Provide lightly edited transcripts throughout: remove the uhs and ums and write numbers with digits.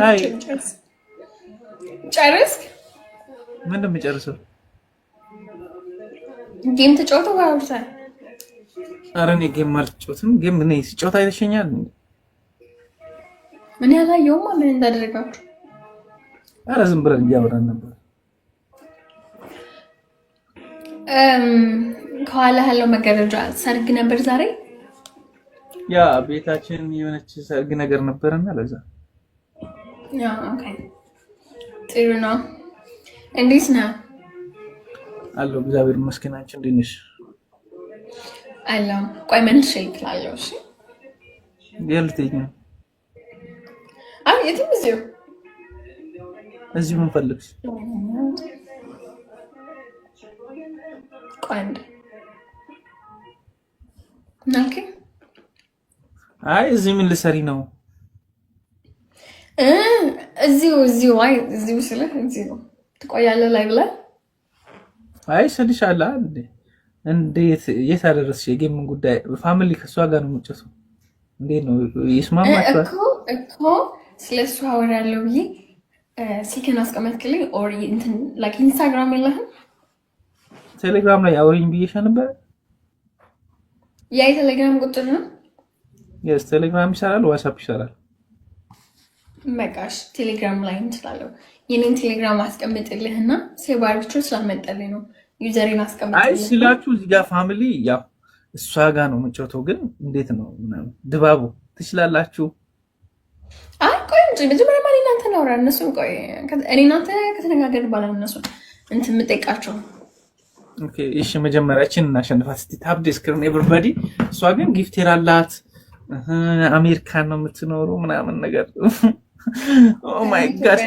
አይ ጨረስክ? ምን እንደምጨርሰው ጌም ተጫውተው ባውርታል። ኧረ እኔ ጌም አልጫወትም። ጌም እኔ ሲጫወት አይተሸኛል። ምን ያላየውማ ምን እንዳደረጋችሁ? ኧረ ዝም ብለን እያወራን ነበር። ከኋላ ያለው መጋረጃ ሰርግ ነበር ዛሬ። ያ ቤታችን የሆነች ሰርግ ነገር ነበርና ለዛ ያ ኦኬ ጥሩ ነው። እንዴት ነው? አለሁ እግዚአብሔር ይመስገን። አንቺ እንዴት ነሽ? አለሁ። ቆይ መልሼ እልክላለሁ። እሺ የልትኝ ነው? አይ የትም እዚሁ ምን ፈልግሽ? ቆይ አንዴ ኦኬ። አይ እዚህ ምን ልሰሪ ነው? እዚሁ አይ እዚሁ ስልህ እዚሁ ትቆያለህ ላይ ብለህ አይ ሰልሻለሁ እንዴት የት አደረስሽ? የጌምን ጉዳይ ፋሚሊ ከሷ ጋር ነው የምጨሰው። እንዴት ነው ይስማማችኋል? እኮ ስለሱ አወራለሁ ብዬ ስልክህን አስቀመጥክልኝ። ኦር እንትን ላይክ ኢንስታግራም የለህም? ቴሌግራም ላይ አውሪኝ ብዬሽ ነበር። ያ የቴሌግራም ቁጥር ነው? የስ ቴሌግራም ይሰራል፣ ዋትስአፕ ይሰራል። መቃሽ ቴሌግራም ላይ እንችላለሁ። የኔን ቴሌግራም አስቀምጥልህና ሴባሪቹ ስላመጣልኝ ነው ዩዘሬን አስቀምጥልህ። አይ ሲላችሁ እዚህ ጋር ፋሚሊ ያው እሷ ጋር ነው የምጮተው። ግን እንዴት ነው ድባቡ? ትችላላችሁ? አይ ቆይ እንጂ መጀመሪያ ማን እናንተ ነው አውራ እነሱን ቆይ እኔ እናንተ ከተነጋገርን በኋላ እነሱ እንትን የምጠይቃቸው። ኦኬ እሺ መጀመሪያችን እናሸንፋት እስቲ ታፕ ዲስክሪን ኤቨሪባዲ። እሷ ግን ጊፍቴር አላት አሜሪካን ነው የምትኖረው ምናምን ነገር ኦ ማይ ጋድ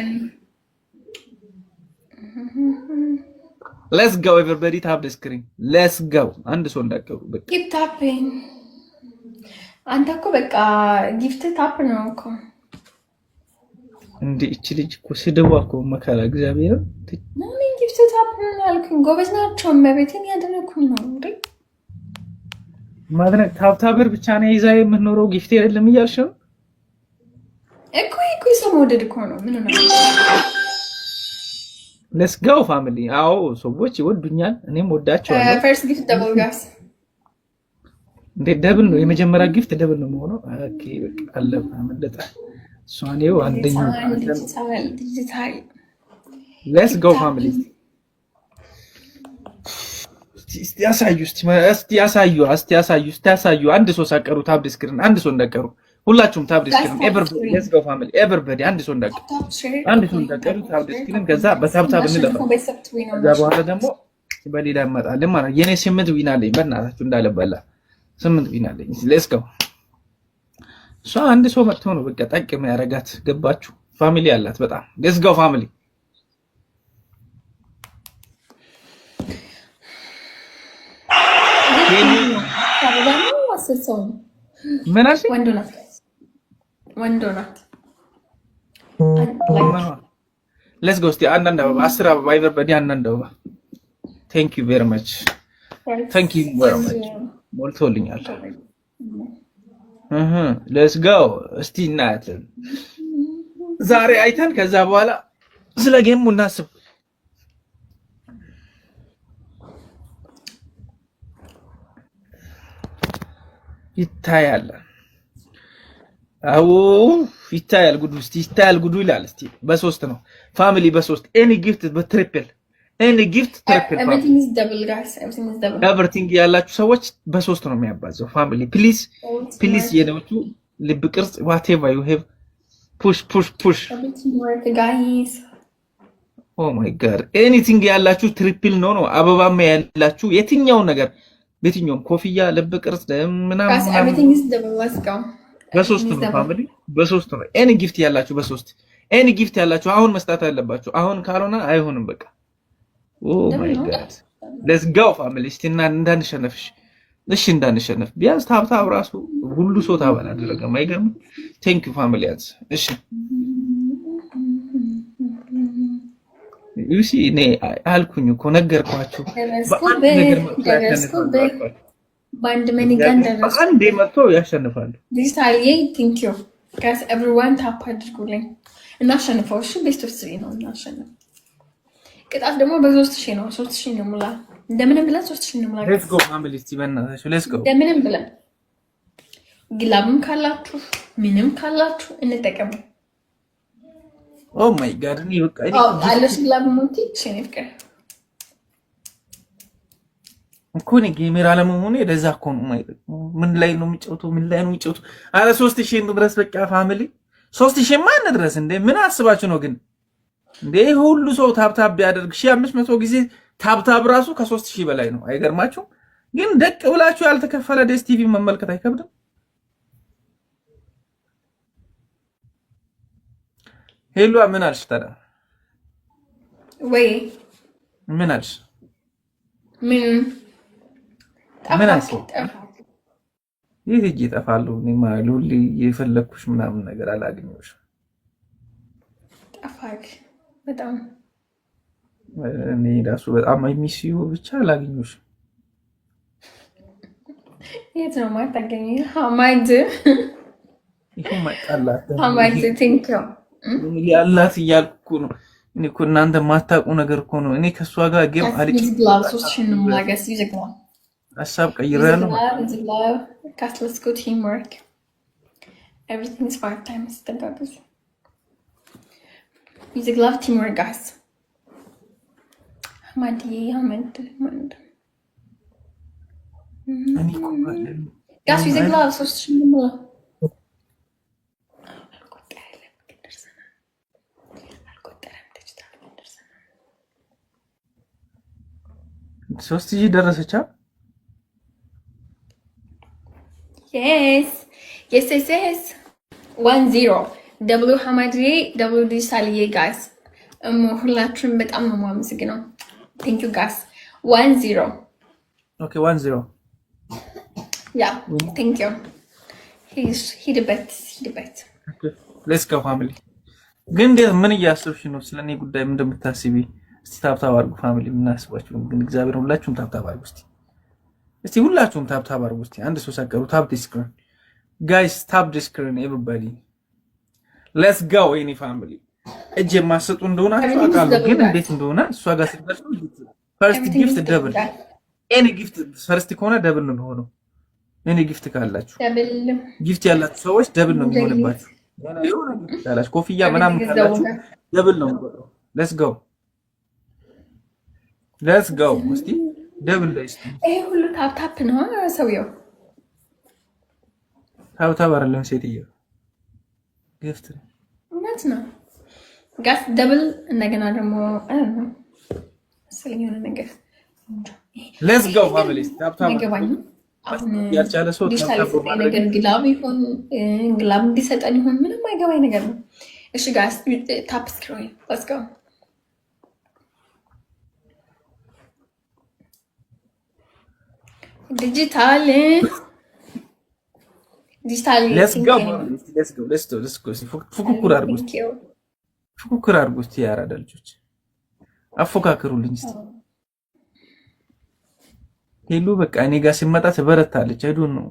ሌትስ ጎ ኤቨሪባዲ ታፕ ዲስክሪን ሌትስ ጎ። አንድ ሰው እንዳቀሩ በቃ ጊፍት ታፒንግ። አንተ እኮ በቃ ጊፍት ታፕ ነው እኮ እንዴ! እቺ ልጅ እኮ ስድዋ እኮ መከራ እግዚአብሔር ነው። ምን ጊፍት ታፕ ነው ያልኩኝ? ጎበዝ ናቸው። መቤቴን ያደረኩኝ ነው እንዴ ማድረግ ታብታበር ብቻ ነው ይዛ የምትኖረው ጊፍት አይደለም እያልሽ ነው እኮ ሰው መውደድ እኮ ነው። ምን ነው ሌትስ ጎ ፋሚሊ። አዎ ሰዎች ይወዱኛል፣ እኔም ወዳቸዋለሁ። ፈርስት ጊፍት ደብል ጋስ እንዴ ደብል ነው የመጀመሪያ ጊፍት ደብል ነው የሚሆነው። ኦኬ በቃ አለፈ አመለጠ። ሷኔው አንደኛው ዲጂታል ሌትስ ጎ ፋሚሊ። እስቲ ያሳዩ አንድ ሰው ሳቀሩ ታብ ዲስክሪን አንድ ሰው እንዳቀሩ ሁላችሁም ታብ ዲስክሪን ኤቨሪባዲ ሌትስ ጎ ፋሚሊ ኤቨሪባዲ አንድ ሰው እንዳቀሩ ታብ ዲስክሪን ከዛ በታብታብ እንለፋ። ከዛ በኋላ ደግሞ በሌላ እንመጣለን ማለት የኔ 8 ዊና አለኝ። በእናታችሁ እንዳለበላ 8 ዊና አለኝ። ሌትስ ጎ እሷ አንድ ሰው መጥቶ ነው በቃ ጠቅም ያረጋት። ገባችሁ? ፋሚሊ አላት በጣም ሌትስ ጎ ፋሚሊ። ምን አልሽ? ወንዶ ናት። ሌትስ ጎ እስቲ አንዳንድ አበባ 10 አበባ ኤቨሪባዲ አንዳንድ አበባ። ቴንክ ዩ ቬሪ ማች ሞልቶልኛል። ሌትስ ጎ እስቲ እናያለን ዛሬ አይተን ከዛ በኋላ ስለ ጌሙ እናስብ። ይታያል። አዎ ይታያል ጉዱ። እስቲ ይታያል ጉዱ ይላል። እስቲ በሶስት ነው ፋሚሊ በሶስት ኤኒ ጊፍት በትሪፕል ኤኒ ጊፍት ትሪፕል ኤቭሪቲንግ ኢዝ ደብል ጋይስ ኤቭሪቲንግ ኢዝ ደብል። ኤቭሪቲንግ ያላችሁ ሰዎች በሶስት ነው የሚያባዘው ፋሚሊ ፕሊዝ ፕሊዝ። የነውቱ ልብ ቅርጽ whatever you have ፑሽ ኤቭሪቲንግ ወርክ ጋይስ። ኦ ማይ ጋድ ኤኒቲንግ ያላችሁ ትሪፕል ነው። አበባማ ያላችሁ የትኛው ነገር በየትኛውም ኮፍያ ልብ ቅርጽ ምናምን ኤቭሪቲንግ ኢዝ ደብል ሌትስ ጎ። በሶስት ነው ፋሚሊ በሶስት ነው። ኤኒ ጊፍት ያላችሁ በሶስት ኤኒ ጊፍት ያላችሁ አሁን መስጣት አለባችሁ። አሁን ካልሆነ አይሆንም በቃ። ኦ ማይ ጋድ ሌትስ ጎ ፋሚሊ። እስቲ እንዳንሸነፍሽ እሺ፣ እንዳንሸነፍ ቢያንስ ታብታብ ራሱ ሁሉ ሰው ታባል አደረገ። ማይገርም ቴንክ ዩ ፋሚሊ አዝ እሺ ዩሲ እኔ አልኩኝ እኮ ነገርኳችሁ። ባንድ መኒጋን ደረሱ። አንዴ መጥቶ ያሸንፋሉ። ዲጂታልዬ ቲንክ ዩ ጋይስ ኤቭሪዋን ታፕ አድርጉልኝ። እናሸንፈው። እሺ ቤስት ኦፍ 3 ነው እናሸንፍ። ቅጣት ደግሞ በ3000 ነው። 3000 ነው ሙላ። እንደምንም ብለን 3000 ነው ሙላ። ሌትስ ጎ ፋሚሊ እስቲ በእናትሽ ሌትስ ጎ። እንደምንም ብለን ግላብም ካላችሁ ምንም ካላችሁ እንጠቀም። ኦ ማይ ጋድ እኔ በቃ እኔ አለሽ ግላብ ሞንቲ ሸኔፍከ እኮ እኔ ጌመር አለመሆኔ ለዛ እኮ ነው ማለት ምን ላይ ነው የሚጫወተው? ምን ላይ ነው የሚጫወተው? አረ 3000 ድረስ በቃ ፋሚሊ 3000 ማን ድረስ እንዴ? ምን አስባችሁ ነው ግን እንዴ? ሁሉ ሰው ታብታብ ቢያደርግ 1500 ጊዜ ታብታብ ራሱ ከ3000 በላይ ነው። አይገርማችሁም? ግን ደቅ ብላችሁ ያልተከፈለ ዴስ ቲቪ መመልከት አይከብድም? ሄሎ ምን አልሽ ታዲያ? ወይ ምን አልሽ? ምን አልሽ? ይሄ እጠፋለሁ እኔ ማሉል የፈለኩሽ ምናምን ነገር አላገኘሁሽ። ጠፋክ በጣም እኔ ራሱ በጣም ሚስዩ ብቻ አላገኘሁሽ። የት ነው የማታገኘኝ? ሀማይድ ይሄ ማጣላት ሀማይድ ቲንክ ያላት እያልኩ ነው። እኔ እኮ እናንተ ማታውቁ ነገር እኮ ነው። እኔ ከሷ ጋር ጌም አልጭ ሀሳብ ቀይሬያለሁ። ሶስት ሺህ ደረሰቻ። yes 10 ደብሉ ሐማድሪ ደብሉ ዲጂታልዬ ጋይስ ሁላችሁም በጣም ነው የማመሰግነው። thank you guys 10 okay 10 yeah thank you ሂድበት okay let's go family ግን ምን እያሰብሽ ነው? ስለኔ ጉዳይ ምን እንደምታስቢ እስቲ ታብታብ አድርጉ ፋሚሊ። ምን አስባችሁ ግን እግዚአብሔር ሁላችሁም ታብታብ አድርጉ እስቲ ሁላችሁም ታብታብ አድርጉ እስቲ። አንድ ሰው ሳቀሩ ታብ ዲስክሪን ጋይስ ታብ ዲስክሪን ኤቨሪባዲ ሌትስ ጎ ኤኒ ፋሚሊ። እጄ ማሰጡ እንደሆነ አውቃለሁ ግን እንዴት እንደሆነ እሷ ጋር ሲደርሱ ፈርስት ጊፍት ደብል ኤኒ ጊፍት ፈርስት ከሆነ ደብል ነው የሚሆነው። ኤኒ ጊፍት ካላችሁ ጊፍት ያላችሁ ሰዎች ደብል ነው የሚሆንባችሁ። የሆነ ጊፍት ካላችሁ ኮፍያ ምናምን ካላችሁ ደብል ነው የሚሆነው። ሌትስ ጎ እስቲ ደብል ላይ እስቲ ይሄ ሁሉ ታፕ ነው ሰውየው። ታብታብ አይደለም ሴትየው ጊፍት እናት ነው ጋስ ደብል እንደገና ደግሞ ስለኛ ነገር ሌትስ ጎ ፋሚሊ ታብታብ ያልቻለ ሰው ታብታብ ነገር ግላብ ይሁን ግላብ እንዲሰጠን ይሁን ምንም አይገባኝ ነገር ነው። እሺ ጋስ ታፕ ስክሪን ሌትስ ጎ ዲጂታል ሌትስ ጎ ፉክክር አድርጉ እስቲ ያራዳ ልጆች አፎካክሩልኝ እስቲ። ሄሉ በቃ እኔ ጋር ሲመጣ ትበረታለች። አይዶ ነው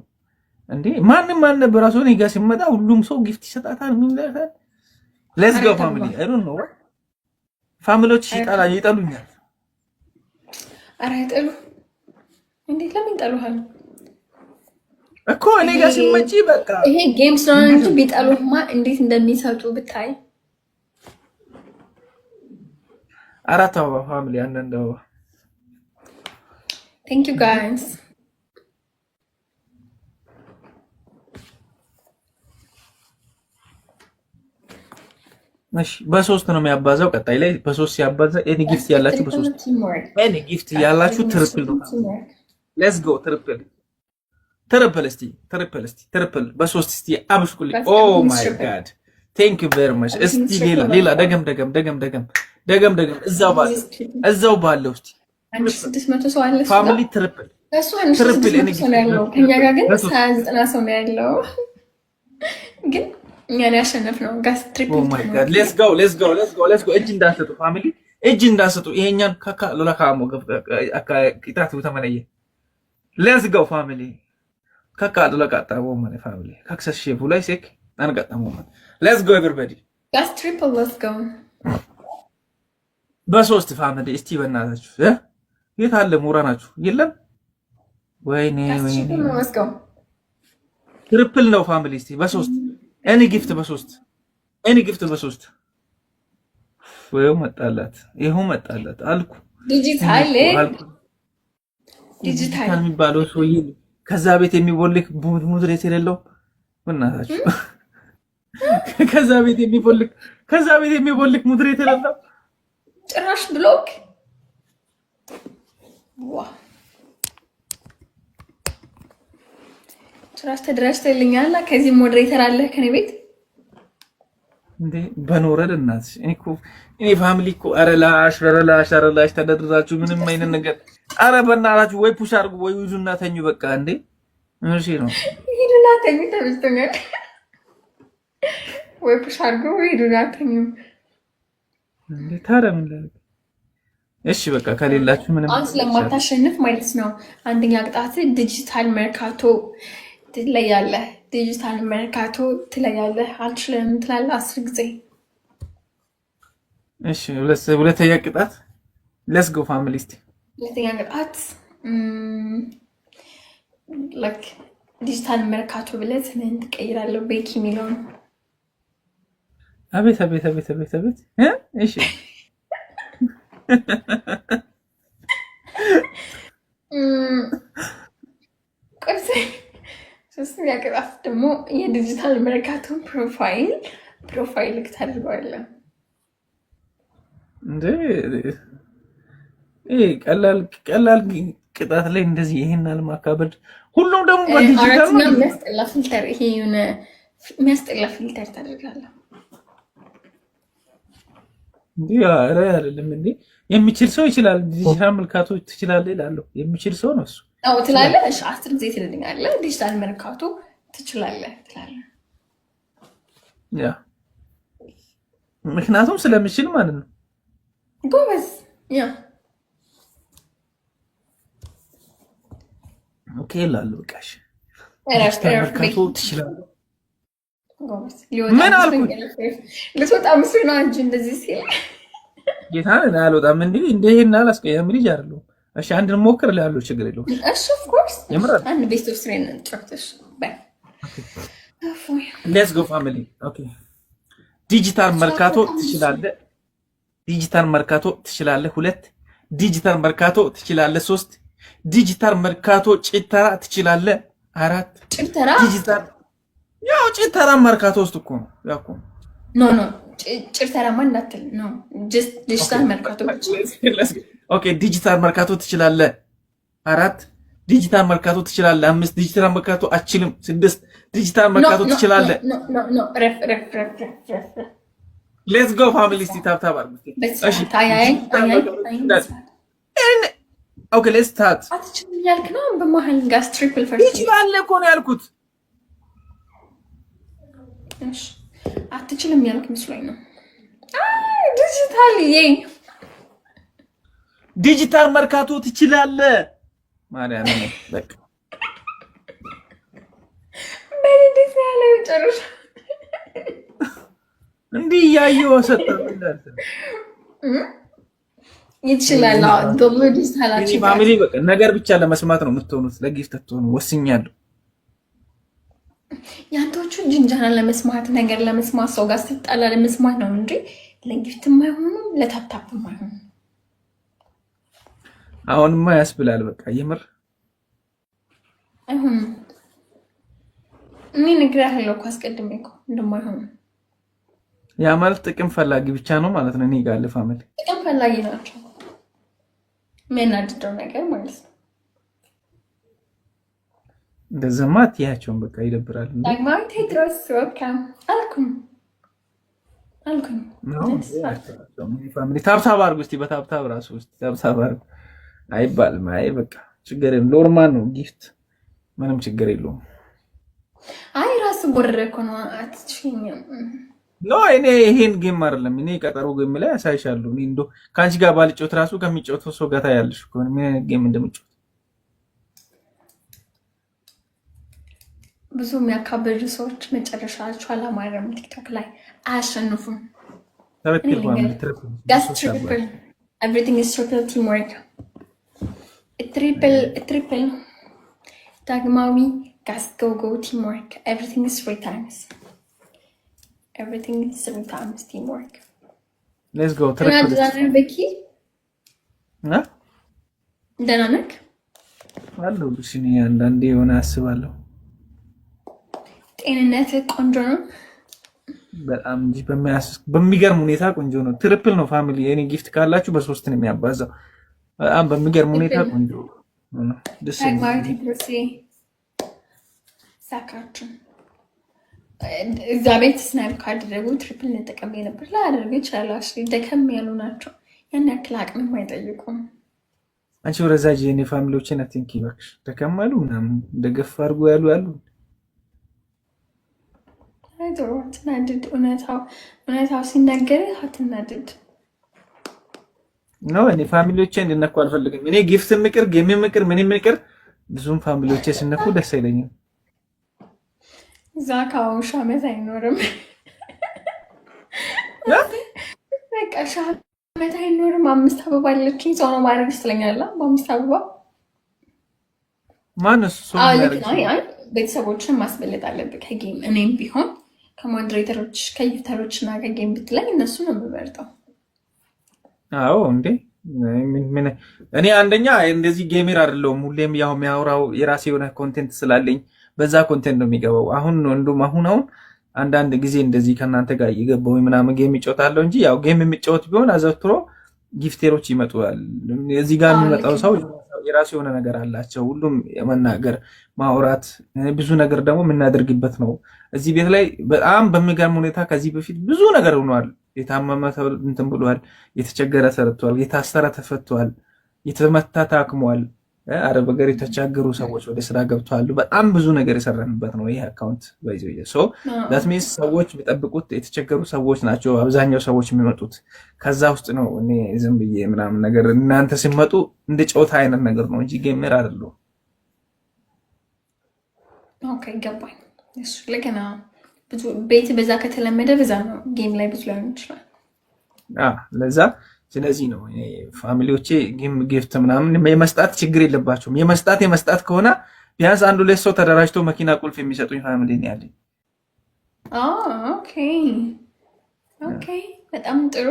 እንዴ ማንም አልነበረ ሰው እኔ ጋር ሲመጣ ሁሉም ሰው ጊፍት ይሰጣታል። ምን ይላል? ሌትስ ጎ ፋሚሊ አይዶ ነው ፋሚሊዎች ይጠሉኛል። ኧረ አይጠሉ እንዴት ለምን ይጠሉሃል እኮ እኔ ጋር ሲመጪ በቃ ይሄ ጌም ስለሆነ እንጂ ቢጠሉማ እንዴት እንደሚሰጡ ብታይ። አራት አበባ ፋሚሊ አንዳንድ አበባ thank you guys እሺ በሶስት ነው የሚያባዛው። ቀጣይ ላይ በሶስት ሲያባዛ ኤኒ ጊፍት ያላችሁ በሶስት ኤኒ ጊፍት ያላችሁ ትሪፕል ነው። ሌትስ ጎ ትሪፕል እስቲ በሶስ እስቲ አብሽኩልኝ። ኦ ማይ ጋድ ቴንክ ዩ ቬሪ ማች። እስቲ ሌላ ደገም እዛው ባለው እስቲ 1600 ሰው አለ ፋሚሊ ትሪፕል እኔ ከኛ ጋር ግን 90 ሰው ነው ያለው ግን እኛን ያሸነፍነው ጋስ ትሪፕል። ኦ ማይ ጋድ ሌትስ ጎ እጅ እንዳሰጡ ፋሚሊ እጅ እንዳሰጡ። ይሄኛን ካካ ለካሞ ቅጣቱ ተመለየ Let's go family. Kakadu la katta woman family. Kaksa shefu ላይ ሴክ አንቀጣም woman. Let's go everybody. That's triple. Let's go. በሶስት ፋሚሊ እስቲ በእናታችሁ የት አለ ሙራናችሁ? የለም ወይኔ ወይኔ። Let's go. ትሪፕል ነው ፋሚሊ እስቲ በሶስት ኤኒ ጊፍት በሶስት ኤኒ ጊፍት በሶስት ወይው መጣላት ይሄው መጣላት አልኩ። ዲጂታል የሚባለው ሰውዬ ከዛ ቤት የሚቦልክ ሙድሬት የሌለው በእናታችሁ ከዛ ቤት የሚቦልክ ሙድሬት የሌለው ጭራሽ ብሎክ ዋ ጭራሽ ተደራጅተልኛል። ከዚህ ሞዴሬተር አለ ከኔ ቤት እንዴ በኖረድ እናት እኔ ፋሚሊ እኮ አረላሽ ተደረዛችሁ ምንም አይነት ነገር አረ በእናታችሁ ወይ ፑሽ አድርጉ ወይ ሂዱና ተኙ በቃ እንዴ እሺ ነው ሂዱና ተኙ ተብስተኛል ወይ ፑሽ አድርጉ ወይ ሂዱና ተኙ እንዴ ታረም እንዴ እሺ በቃ ከሌላችሁ ምንም አንተ ለማታሸንፍ ማለት ነው አንደኛ ቅጣት ዲጂታል መርካቶ ትለያለህ ዲጂታል መርካቶ ትለያለህ አልችልም ትላለህ 10 ጊዜ እሺ ሁለተኛ ቅጣት ሌትስ ጎ ፋሚሊ እስቲ ሁለተኛ ቅጣት ላይክ ዲጂታል መርካቶ ብለህ ስምህን ትቀይራለህ ቤኪ ሚሊዮን አቤት እሺ ቆይሴ ሶስተኛ ቅጣት ደግሞ የዲጂታል መርካቶ ፕሮፋይል ታደርገዋለህ እንዴ ቀላል ቅጣት ላይ እንደዚህ ይሄን አልማካበድ ሁሉም ደግሞ በዲጂታል ነው የሚያስጠላ ፊልተር ይሄ የሆነ የሚያስጠላ ፊልተር ታደርጋለህ እንዴ አረ አይደለም እንዴ የሚችል ሰው ይችላል ዲጂታል መርካቶ ትችላለህ ይላል የሚችል ሰው ነው እሱ አዎ ትላለህ እሺ 10 ጊዜ ትልልኛለህ ዲጂታል መርካቶ ትችላለህ ትላለህ ያ ምክንያቱም ስለምችል ማለት ነው ጎበዝ ያ ኦኬ ላሉ በቃሽ መርካቶ ትችላለህ ጎበዝ ምን አልኩኝ ለሶጣ ምስል ነው እንጂ እንደዚህ ሲል ጌታን አልወጣም እንዴ ይሄን አላስቀየም ልጅ አይደለም እሺ አንድ ሞክር ላለው ችግር የለውም እሺ ኦፍ ኮርስ አንድ ቤስት ኦፍ 3 ነን ጫክተሽ ባይ ሌትስ ጎ ፋሚሊ ኦኬ ዲጂታል መርካቶ ትችላለህ 2 ዲጂታል መርካቶ ትችላለህ 3 ዲጂታል መርካቶ ጭተራ ትችላለህ 4 ጭተራ ዲጂታል ያው ጭተራ መርካቶ ውስጥ እኮ ነው ያው ኖ ጭተራ ማን እንዳትል ኖ ጀስት ዲጂታል መርካቶ ኦኬ ዲጂታል መርካቶ ትችላለህ 4 ዲጂታል መርካቶ ትችላለህ 5 ዲጂታል መርካቶ አችልም 6 ዲጂታል መርካቶ ትችላለህ ኖ ረፍ ሌትስ ጎ ፋሚሊ ስቲ ታፕ እሺ ኦኬ ሌትስ ስታርት አትችልም ያልክ ነው በመሃል ጋስ ትሪፕል ፈርስት ይችላል እኮ ነው ያልኩት እሺ አትችልም ያልክ መስሎኝ ነው ዲጂታል መርካቶ ትችላለህ ማርያም ነው በቃ በዲጂታል ያለው ጨርሽ እንዴ ያየው ሰጠው ይችላል ደብሎ ዲጂታል አቺ ፋሚሊ በቃ ነገር ብቻ ለመስማት ነው የምትሆኑት ለጊፍት ተጥቶኑ ወስኛለሁ ያንተዎቹ ጅንጃና ለመስማት ነገር ለመስማት ሰው ጋር ሲጣላ ለመስማት ነው እንጂ ለጊፍት የማይሆኑ ለታፕታፕ የማይሆኑ አሁንማ ያስብላል በቃ የምር አይሆን እኔ ነግሬሃለሁ እኮ አስቀድሜ እኮ እንደማይሆን ያ ማለት ጥቅም ፈላጊ ብቻ ነው ማለት ነው እኔ ጋር ለፋሚሊ ጥቅም ፈላጊ ናቸው የሚያናድደው ነገር ማለት ነው እንደዛማ አትያቸውም በቃ ይደብራል እንዴ ዳግማዊ ቴድሮስ ወልካም አልኩም ፋሚሊ ታብታብ አድርጉ እስቲ በታብታብ ራሱ እስቲ ታብታብ አድርጉ አይባልም አይ በቃ ችግር የለም ኖርማል ነው ጊፍት ምንም ችግር የለውም አይ ራስ ወረደ እኮ ነው አትችኝም ኖ እኔ ይሄን ጌም አይደለም እኔ ቀጠሮ ጌም ላይ አሳይሻለሁ እኔ እንዶ ካንቺ ጋር ባልጮት ራሱ ከሚጮተው ሰው ጋር ታያለሽ እኮ ምን ጌም እንደምጮት ብዙ የሚያካብዱ ሰዎች መጨረሻቸው አላማረም። ቲክቶክ ላይ አያሸንፉም። That's triple. Everything is triple teamwork. Triple. Dagmawi, gas go teamwork. Everything is 3 times. Everything is 3 times teamwork. Let's go. Triple. Becky? No? ደህና ነህ? አለሁ ብሽኒ አንዳንዴ የሆነ አስባለሁ። ጤንነት ቆንጆ ነው? በጣም እንጂ በሚገርም ሁኔታ ቆንጆ ነው። ትሪፕል ነው ፋሚሊ። የኔ ጊፍት ካላችሁ በ3 ነው የሚያባዛው። በጣም በሚገርም ሁኔታ ቆንጆ ነው። ደስ ይላል። ሳካችሁ እዛ ቤት ስናይፕ ካደረጉ ትሪፕል እንጠቀም ነበር። ላደርግ ይችላል። ደከም ያሉ ናቸው። ያን ያክል አቅምም አይጠይቁም። አንቺ ወረዛጅ የኔ ፋሚሊዎችን አትንኪ እባክሽ። ተከማሉ ምናምን እንደገፋ አድርጎ ያሉ አይዞህ አትናድድ። እውነታው ሲናገር አትናድድ። ነው እኔ ፋሚሊዎቼ እንድነኩ አልፈልግም። እኔ ጊፍት ምቅር ጌም ምቅር ምን ምቅር ብዙም ፋሚሊዎቼ ሲነኩ ደስ አይለኝም። ዛካው ሻመት አይኖርም። በቃ ሻመት አይኖርም። 5 አበባ አለችኝ ሰው ነው ማድረግ ይችላል። በ5 አበባ ማንስ ሰው ቤተሰቦችን ማስበለጥ አለብህ ከጌም። እኔም ቢሆን ከሞዴሬተሮች ከዩተሮች እና ከጌም ብትለኝ እነሱ ነው የምመርጠው። አዎ እንዴ እኔ አንደኛ እንደዚህ ጌሜር አይደለሁም። ሁሌም ያው የሚያወራው የራሴ የሆነ ኮንቴንት ስላለኝ በዛ ኮንቴንት ነው የሚገባው። አሁን እንደውም አሁን አንዳንድ ጊዜ እንደዚህ ከእናንተ ጋር እየገባሁ ምናምን ጌም ይጫወታለሁ እንጂ ያው ጌም የሚጫወት ቢሆን አዘውትሮ ጊፍቴሮች ይመጡዋል። እዚህ ጋር የሚመጣው ሰው የራሱ የሆነ ነገር አላቸው። ሁሉም የመናገር ማውራት ብዙ ነገር ደግሞ የምናደርግበት ነው። እዚህ ቤት ላይ በጣም በሚገርም ሁኔታ ከዚህ በፊት ብዙ ነገር ሆኗል። የታመመ እንትን ብሏል፣ የተቸገረ ሰርቷል፣ የታሰረ ተፈቷል፣ የተመታ ታክሟል። አረብ ሀገር የተቸገሩ ሰዎች ወደ ስራ ገብተዋል። በጣም ብዙ ነገር የሰራንበት ነው ይሄ አካውንት ባይዘው ሶ ዳት ሚንስ ሰዎች የሚጠብቁት የተቸገሩ ሰዎች ናቸው። አብዛኛው ሰዎች የሚመጡት ከዛ ውስጥ ነው። እኔ ዝም ብዬ ምናምን ነገር እናንተ ሲመጡ እንደ ጨዋታ አይነት ነገር ነው እንጂ ጌመር አይደለም። ኦኬ ገባኝ። እሱ ለከና ብዙ ቤት በዛ ከተለመደ በዛ ነው ጌም ላይ ብዙ ላይሆን ይችላል። ለዛ ስለዚህ ነው ፋሚሊዎቼ ጊፍት ምናምን የመስጣት ችግር የለባቸውም። የመስጣት ከሆነ ቢያንስ አንዱ ሁለት ሰው ተደራጅቶ መኪና ቁልፍ የሚሰጡኝ ፋሚሊ ነው ያለኝ። ኦኬ በጣም ጥሩ።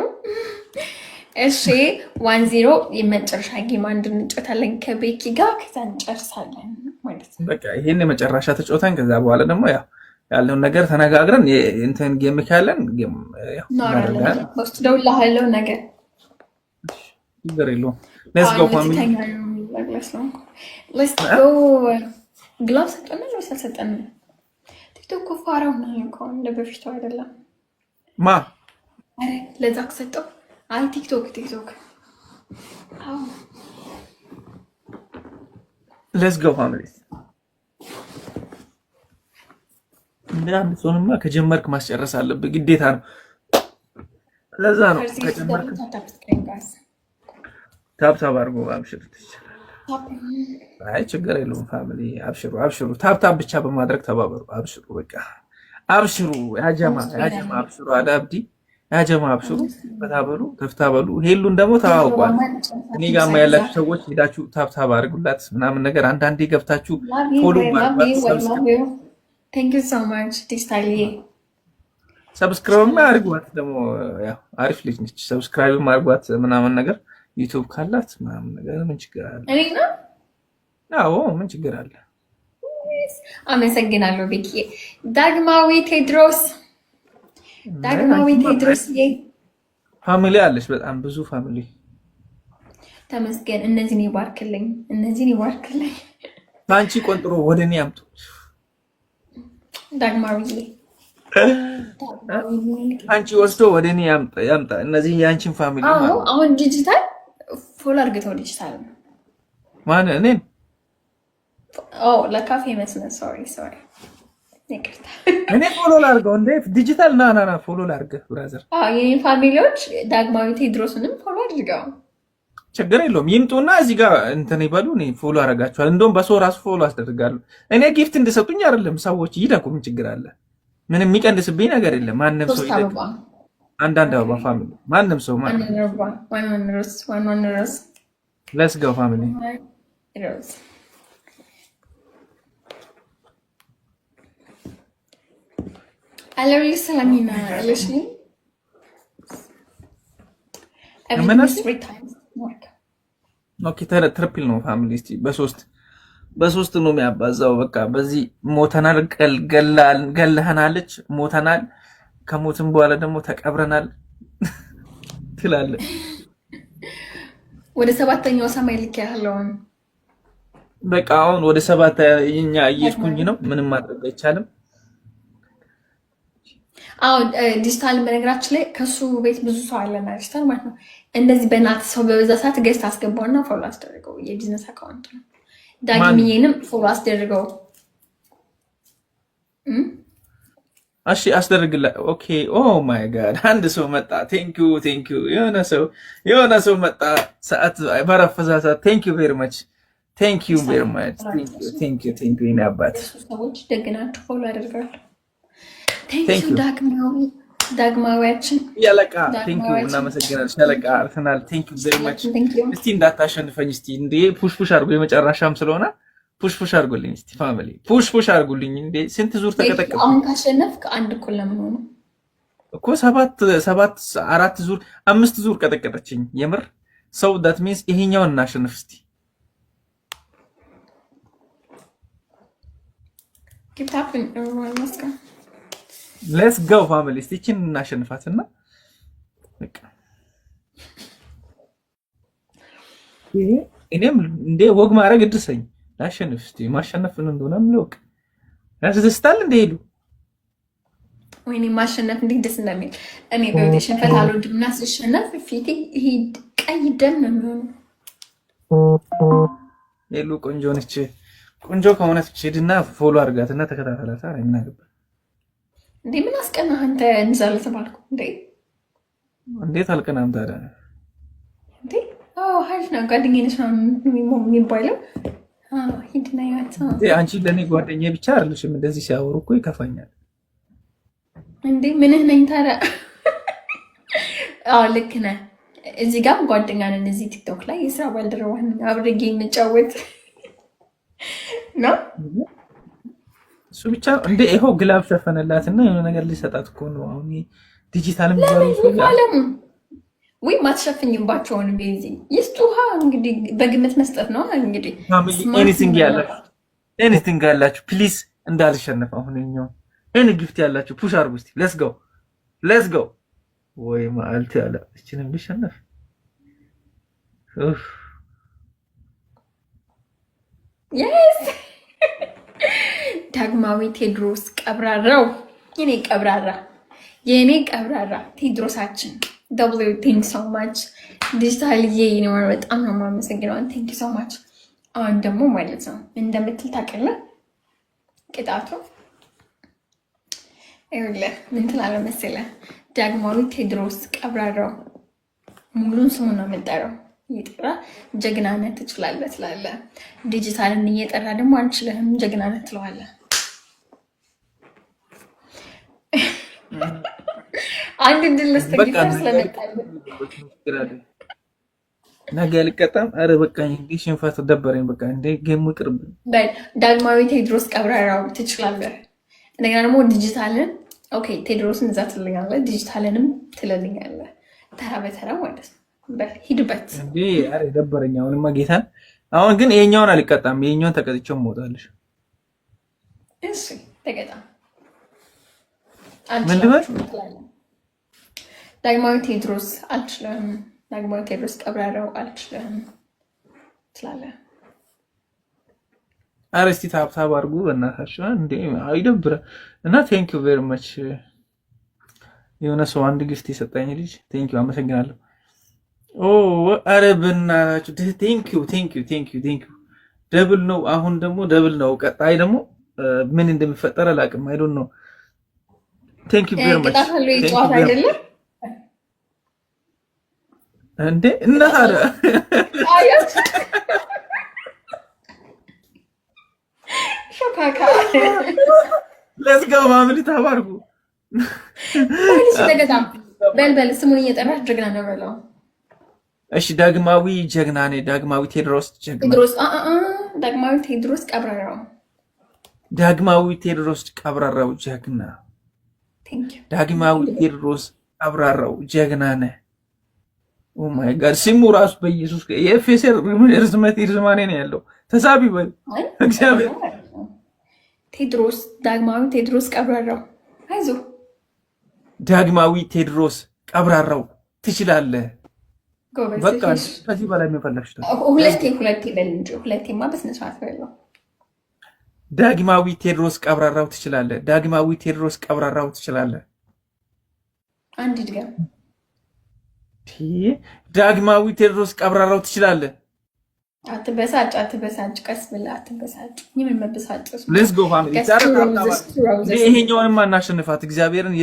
እሺ 1-0 የመጨረሻ ጌም አንድ እንጫወታለን ከቤኪ ጋር ከዛ እንጨርሳለን ማለት ነው። በቃ ይሄን የመጨረሻ ተጫውተን ከዛ በኋላ ደግሞ ያለውን ነገር ተነጋግረን እንትን ጌም ካለን ጌም እናደርጋለን። ውስጥ ደውልልሃለሁ ነገር ይገር የለውም። ሌትስ ጎ ፋሚሊ ሌትስ ጎ። ግላብ ሰጠን ነው ሰጠን። ቲክቶክ ኮፋራው ነው እንኳን እንደ በፊቱ አይደለም። አረ ለዛ ሰጠው። አይ ቲክቶክ ሌትስ ጎ ፋሚሊ። አንድ ሰውንማ ከጀመርክ ማስጨረስ አለብህ ግዴታ ነው። ለዛ ነው ከጀመርክ ታፕታፕ አድርጎ አብሽሩ ትችላለህ። አይ ችግር የለውም ፋሚሊ አብሽሩ። ታፕታፕ ብቻ በማድረግ ተባበሩ። አብሽሩ በቃ አብሽሩ። ያጀማ አብሽሩ። አዳብዲ ያጀማ አብሽሩ። በታበሉ ተፍታበሉ። ሄሉን ደግሞ ተዋውቋል። እኔ ጋር ያላችሁ ሰዎች ሄዳችሁ ታፕታፕ አድርጉላት ምናምን ነገር አንዳንዴ ገብታችሁ ፎሎ ማድረግ Thank you so much ዲስታይል ሰብስክራይብ አድርጓት። ደግሞ ያው አሪፍ ልጅ ነች። ሰብስክራይብ አድርጓት ምናምን ነገር ዩቲዩብ ካላት ምናምን ነገር ምን ችግር አለ? እኔና አዎ ምን ችግር አለ? አመሰግናለሁ ቤኪ። ዳግማዊ ቴድሮስ ፋሚሊ አለች፣ በጣም ብዙ ፋሚሊ። ተመስገን። እነዚህን ይባርክልኝ። አንቺ ቆንጥሮ ወደ እኔ አምጡ። ዳግማዊ አንቺ ወስዶ ወደ እኔ ያምጣ። እነዚህ የአንቺን ፋሚሊ ማለት አሁን ዲጂታል ፎሎ አድርገው ዲጂታል ማን እኔን ለካፌ መስመር ሶሪ ይቅርታ። እኔ ፎሎ ላድርገው እንዴ? ዲጂታል ና ፎሎ ላድርገህ ብራዘር። የኔ ፋሚሊዎች ዳግማዊ ቴድሮስንም ፎሎ አድርገው ችግር የለውም ይምጡና እዚህ ጋር እንትን ይበሉ። እኔ ፎሎ አደርጋቸዋለሁ። እንደውም በሰው ራሱ ፎሎ አስደርጋለሁ። እኔ ጊፍት እንድሰጡኝ አይደለም ሰዎች ይደቁም፣ ችግር አለ? ምንም የሚቀንስብኝ ነገር የለም። ማንም ሰው ይደቅ። አንዳንድ አበባ ፋሚሊ ማንም ሰው ሌትስ ጎ ፋሚሊ ትሪፕል ነው ፋሚሊ። እስቲ በሶስት ነው የሚያባዛው። በቃ በዚህ ሞተናል፣ ገለህናለች፣ ሞተናል፣ ከሞትም በኋላ ደግሞ ተቀብረናል ትላለህ። ወደ ሰባተኛው ሰማይ ልክ ያለውን በቃ አሁን ወደ ሰባተኛ እየሄድኩኝ ነው። ምንም ማድረግ አይቻልም። አዎ ዲጂታል በነገራችን ላይ ከሱ ቤት ብዙ ሰው አለና ዲጂታል ማለት ነው። እንደዚህ በእናትህ ሰው በበዛ ሰዓት ገዝት አስገባውና ፎሎ አስደርገው። የቢዝነስ አካውንት ነው። ዳግምዬንም ፎሎ አስደርገው። እሺ አስደርግላ። ኦኬ ኦ ማይ ጋድ አንድ ሰው መጣ። ቴንክ ዩ የሆነ ሰው መጣ። ሰዓት በረፈዛ ሰዓት ቴንክ ዩ ቬሪ ማች ቴንክ ዩ የኔ አባት። ሰዎች ደግናችሁ ፎሎ ያደርጋሉ። ቴንክ ዩ ዳግማዊያችን ያለቃ ቴንክ ዩ እናመሰግናለን። ሻለቃ አርሰናል ቴንክ ዩ ቬሪ ማች። እስቲ እንዳታሸንፈኝ እስቲ እንዴ ፑሽ አድርጎ የመጨረሻም ስለሆነ ፑሽ አድርጉልኝ እስቲ ፋሚሊ ፑሽ አድርጉልኝ። እንዴ ስንት ዙር ተቀጠቀጠ? አሁን ካሸነፍክ አንድ እኮ ለምን ሆነ እኮ አራት ዙር 5 ዙር ቀጠቀጠችኝ። የምር ሰው ዳት ሚንስ ይሄኛውን እናሸንፍ እስቲ። ጊፍት አፕን ኤቨሪዋን መስካ ሌትስ ጎ ፋሚሊ እስቲ እቺን እናሸንፋትና በቃ እኔም እንደ ወግ ማድረግ እድሰኝ ላሸንፍ እስቲ። ማሸነፍ እንደሆነ ምንወቅ ያስደስታል እንደ ሄዱ ወይኔ ማሸነፍ እንዴት ደስ እንደሚል እኔ በቤት ሽንፈት አልወድም እና ስሸነፍ ፊቴ ይሄ ቀይ ደም ነው የሚሆነው። ሄሉ ቆንጆ ነች። ቆንጆ ከሆነች ሄድና ፎሎ አድርጋትና ተከታተላታ። ምን አገባ እንዴ? ምን አስቀናህ አንተ? እንዛለ ተባልኩ እንዴ? እንዴት አልቀናም ታዲያ እንዴ? አዎ ሀይል ነው ጓደኛዬ ነሽ የሚባለው። ሂድና ያታ አንቺ ለእኔ ጓደኛዬ ብቻ አይደለሽም። እንደዚህ ሲያወሩ እኮ ይከፋኛል። እንዴ ምንህ ነኝ ታዲያ? አዎ ልክ ነህ። እዚህ ጋር ጓደኛ ነን። እዚህ ቲክቶክ ላይ የስራ ባልደረባ ነኝ። አብረን የምንጫወት ነው። እሱ ብቻ እንደ ይኸው ግላብ ሸፈነላትና የሆነ ነገር ሊሰጣት እኮ ነው። አሁን ዲጂታል አለሙ ወይ ማትሸፍኝባቸውን ቤዚ ይስጡሃ። እንግዲህ በግምት መስጠት ነው። እንግዲህ ኤኒቲንግ ያላችሁ ፕሊዝ እንዳልሸነፍ። አሁን ኛው ኤኒ ጊፍት ያላችሁ ፑሽ አድርጉ እስቲ። ሌትስ ጎ ወይ ማልቲ ያለ እቺንም ቢሸነፍ የስ ዳግማዊ ቴድሮስ ቀብራራው የኔ ቀብራራ ቴድሮሳችን ደብሊው ቲንክ ሶ ማች ዲጂታልዬ ነው። በጣም ነው የማመሰግነው። ቲንክ ሶ ማች። አሁን ደግሞ ማለት ነው እንደምትል ታውቃለህ፣ ቅጣቱ ይኸውልህ ምን ትላለህ መሰለህ? ዳግማዊ ቴድሮስ ቀብራራው ሙሉን ስሙን ነው የምጠራው። እየጠራ ጀግናነት ትችላለህ ትላለህ። ዲጂታልን እየጠራ ደግሞ አንችልህም ጀግናነት ትለዋለህ። አንድ ድል ለስተግፈር ስለመጣለ ነገ ልቀጣም። አረ በቃ እንዴ ሽንፋት ደበረኝ። በቃ እንዴ ጌሙ ቅርብ። ዳግማዊ ቴድሮስ ቀብራራው ትችላለህ። እንደገና ደግሞ ዲጂታልን ኦኬ ቴድሮስን እዛ ትልኛለህ፣ ዲጂታልንም ትልልኛለህ። ተራ በተራ ማለት ነው። ሂድበት እንዴ። አረ ደበረኝ። አሁንማ ጌታን አሁን ግን ይሄኛውን አልቀጣም። ይሄኛውን ተቀጥቼው እሞታለሽ። እሺ ተቀጣ። ዳግማዊ ቴድሮስ አልችልም፣ ዳግማዊ ቴድሮስ ቀብራራው አልችልም ትላለህ። አረ እስቲ ታብታብ አድርጉ በእናታችሁ። እንዴ አይደብረም። እና ቴንክ ዩ ቬሪ ማች። የሆነ ሰው አንድ ጊፍት የሰጠኝ ልጅ ቴንክ ዩ አመሰግናለሁ። ኦ አረ በእናታችሁ ቴንክ ዩ ደብል ነው። አሁን ደግሞ ደብል ነው። ቀጣይ ደግሞ ምን እንደሚፈጠር አላውቅም። አይ ዶንት ኖ። ቴንክ ዩ ቬሪ ማች። እንዴ እና ታዲያ አያት ሾካካ ሌትስ ጎ ፋሚሊ ታባርኩ ባልሽ ተገጣም በልበል ስሙን እየጠራሽ ጀግና ነው በለው። እሺ ዳግማዊ ጀግና ነኝ። ዳግማዊ ቴዎድሮስ ጀግና ዳግማዊ ቴዎድሮስ ቀብራራው ዳግማዊ ቴዎድሮስ ቀብራራው ጀግና ዳግማዊ ቴዎድሮስ ቀብራራው ጀግና ነህ። ኦ ማይ ጋድ ስሙ ራሱ በኢየሱስ የኤፌሰር ርዝማኔ ነው ያለው። ተሳቢ በል እግዚአብሔር ቴዎድሮስ ዳግማዊ ቴዎድሮስ ቀብራራው አይዞህ ዳግማዊ ቴዎድሮስ ቀብራራው ትችላለህ። በቃ ከዚህ በላይ የሚፈለግሽ ሁለቴ በል እንጂ ሁለቴማ በስነ ስርዓት በለው። ዳግማዊ ቴዎድሮስ ቀብራራው ትችላለህ። ዳግማዊ ቴዎድሮስ ቀብራራው ትችላለህ። አንድ ድገም። ዳግማዊ ቴዎድሮስ ቀብራራው ትችላለህ። አትበሳጭ፣ ቀስ ብለህ አትበሳጭ። የምን መበሳጭ? ሌትስ ጎ ፋሚሊ ይሄኛውንም አናሸንፋት እግዚአብሔርን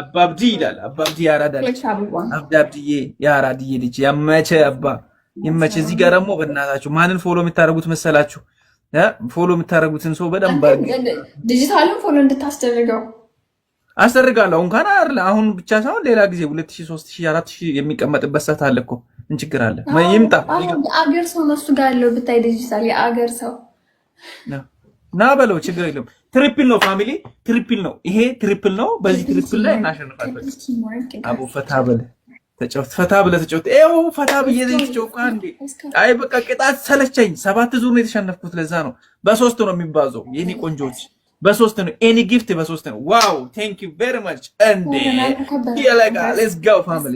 አባብዲ ይላል። አባብዲ ያራዳ ልጅ አባብዲዬ ያራዲዬ ልጅ ያመቸ አባ ይመቸ። እዚህ ጋር ደግሞ በእናታችሁ ማንን ፎሎ የምታደርጉት መሰላችሁ? ፎሎ የምታደርጉትን ሰው በደንብ ዲጂታሉን ፎሎ እንድታስደርገው አስደርጋለሁ። እንኳን አይደል አሁን ብቻ ሳይሆን ሌላ ጊዜ 2000 3000 4000 የሚቀመጥበት ሰዓት አለ እኮ ምን ችግር አለ? ይምጣ። አገር ሰው ነው እሱ ጋር ያለው ብታይ ዲጂታል የአገር ሰው ና በለው ችግር የለም። ትሪፕል ነው ፋሚሊ ትሪፕል ነው። ይሄ ትሪፕል ነው። በዚህ ትሪፕል ላይ እናሸንፋለን። አቡ ፈታ በለ ተጫወት፣ ፈታ በለ ተጫወት። ኤው ፈታ በየ ተጫወት። አንዴ አይ በቃ ቅጣት ሰለቸኝ። 7 ዙር ነው የተሸነፍኩት። ለዛ ነው በ3 ነው የሚባዘው የኔ ቆንጆች በ3 ነው። ኤኒ ጊፍት በ3 ነው። ዋው ቴንክ ዩ ቬሪ ማች። እንዴ ይላጋ ሌትስ ጎ ፋሚሊ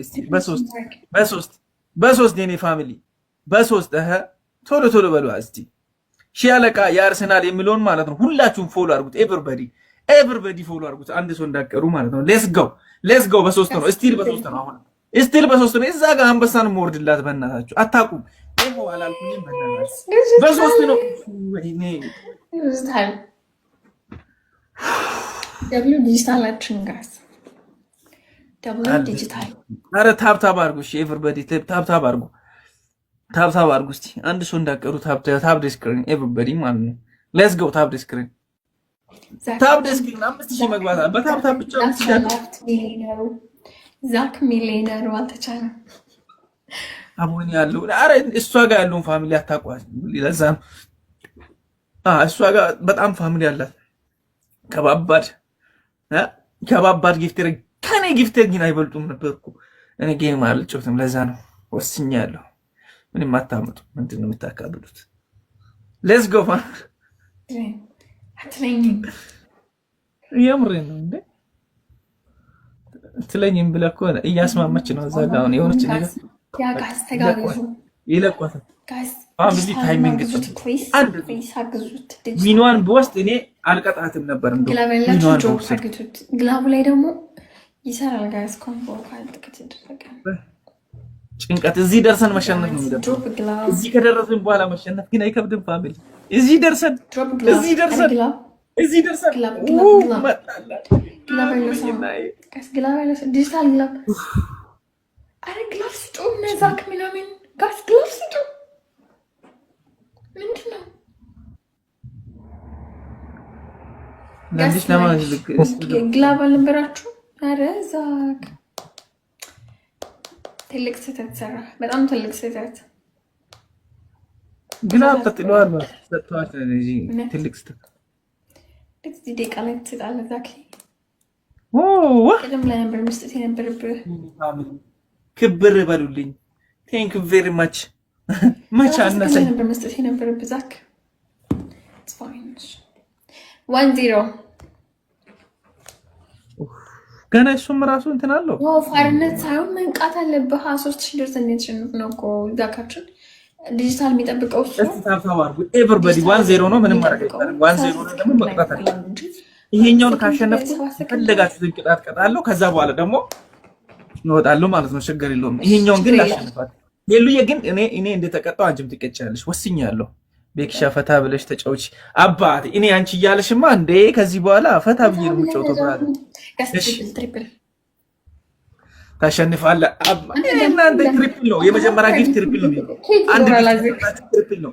በ3 የኔ ፋሚሊ በ3 ቶሎ በሉ እስቲ ሺያለቃ የአርሰናል የሚለውን ማለት ነው። ሁላችሁም ፎሎ አድርጉት። ኤቨሪባዲ ፎሎ አድርጉት። አንድ ሰው እንዳቀሩ ማለት ነው። ሌትስ ጎ በ3 ነው። ስቲል በ3 ነው። አሁን ስቲል በ3 ነው። እዛ ጋር አንበሳን ሞርድላት በእናታችሁ አታቁም። ይሄው አላልኩኝም በእናታችሁ በ3 ነው። ወይኔ ደብሊው ዲጂታላችን ጋር ደብሊው ዲጂታል አረ ታብታብ አድርጉ። እሺ ኤቨሪባዲ ታብታብ አድርጉ። ታብታብ አድርጉ እስቲ አንድ ሰው እንዳቀሩ ታብ ዲስክሪን ኤቨሪባዲ ማለት ነው። ሌትስ ጎ ታብ ዲስክሪን 5000 መግባት በታብታብ ብቻ ዛክ ሚሊዮነሩ አልተቻለም። አቦኒ ያለው አረ እሷ ጋር ያለውን ፋሚሊ አታቋት። ለዛ ነው እሷ ጋር በጣም ፋሚሊ አላት። ከባባድ ጊፍተር ከኔ ጊፍተር ግን አይበልጡም ነበርኩ። እኔ ጌም አልጮትም። ለዛ ነው ወስኛለሁ። ምንም አታመጡ። ምንድን ነው የምታካብዱት? ሌትስ ጎ አትለኝም። የምሬን ነው እንዴ አትለኝም ብለህ እኮ እያስማመች ነው። እዛ ጋር አሁን የሆነች ነገር ጋስ ተጋግዙ ይለቋታል። ፋሚሊ ታይሚንግ አንድ ሚኗን በውስጥ እኔ አልቀጣትም ነበር። እንደው ግላቡ ላይ ደግሞ ይሰራል ጋስ ኮምቦ ካልተከተደረገ ጭንቀት እዚህ ደርሰን መሸነፍ ነው የሚደርሰው። እዚህ ከደረስን በኋላ መሸነፍ ግን አይከብድም ፋሚሊ። እዚህ ደርሰን ዲጂታል ግላብ አረ ግላብ ስጡ። እነዛ ከምናምን ጋስ ግላብ ስጡ። ምንድን ነው ግላብ አልነበራችሁ? አረ ዛክ ትልቅ ስህተት ሰራ። በጣም ትልቅ ስህተት ግላብ ተጥሏል። ሰጥቷት ትልቅ ስህተት እዚህ ደቂቃ ላይ ትሰጣለህ ዛክ። ቅድም ላይ ነበር መስጠት የነበረብህ። ክብር በሉልኝ። ቴንክ ዩ ቬሪ ማች መች አነሰኝ ነበር መስጠት የነበረብህ ዛክ። 1-0 ገና እሱም ራሱ እንትን አለው። ፋርነት ሳይሆን መንቃት አለብህ። 3000 ደርሰን የተሸነፍ ነው እኮ ዛካችን። ዲጂታል የሚጠብቀው እሱ ኤቨሪባዲ 1-0 ነው። ምንም ማድረግ አይቻልም። 1-0 ነው ደግሞ መቅጣት አለ። ይሄኛውን ካሸነፍኩ ፈለጋችሁትን ቅጣት ቀጣለሁ። ከዛ በኋላ ደግሞ እንወጣለሁ ማለት ነው። ችግር የለውም። ይሄኛውን ግን ላሸንፋት ሌሉዬ። ግን እኔ እንደተቀጣው አንቺም ትቀጫለሽ። ወስኛለሁ። ቤክሻ ፈታ ብለሽ ተጫውቺ አባቴ። እኔ አንቺ እያለሽማ እንዴ ከዚህ በኋላ ፈታ ብዬ ነው የምጫወተው። ብራዘር ታሸንፋለህ። እናንተ ትሪፕል ነው የመጀመሪያ ጊፍት ትሪፕል ነው የሚለው አንድ ጊፍት ትሪፕል ነው።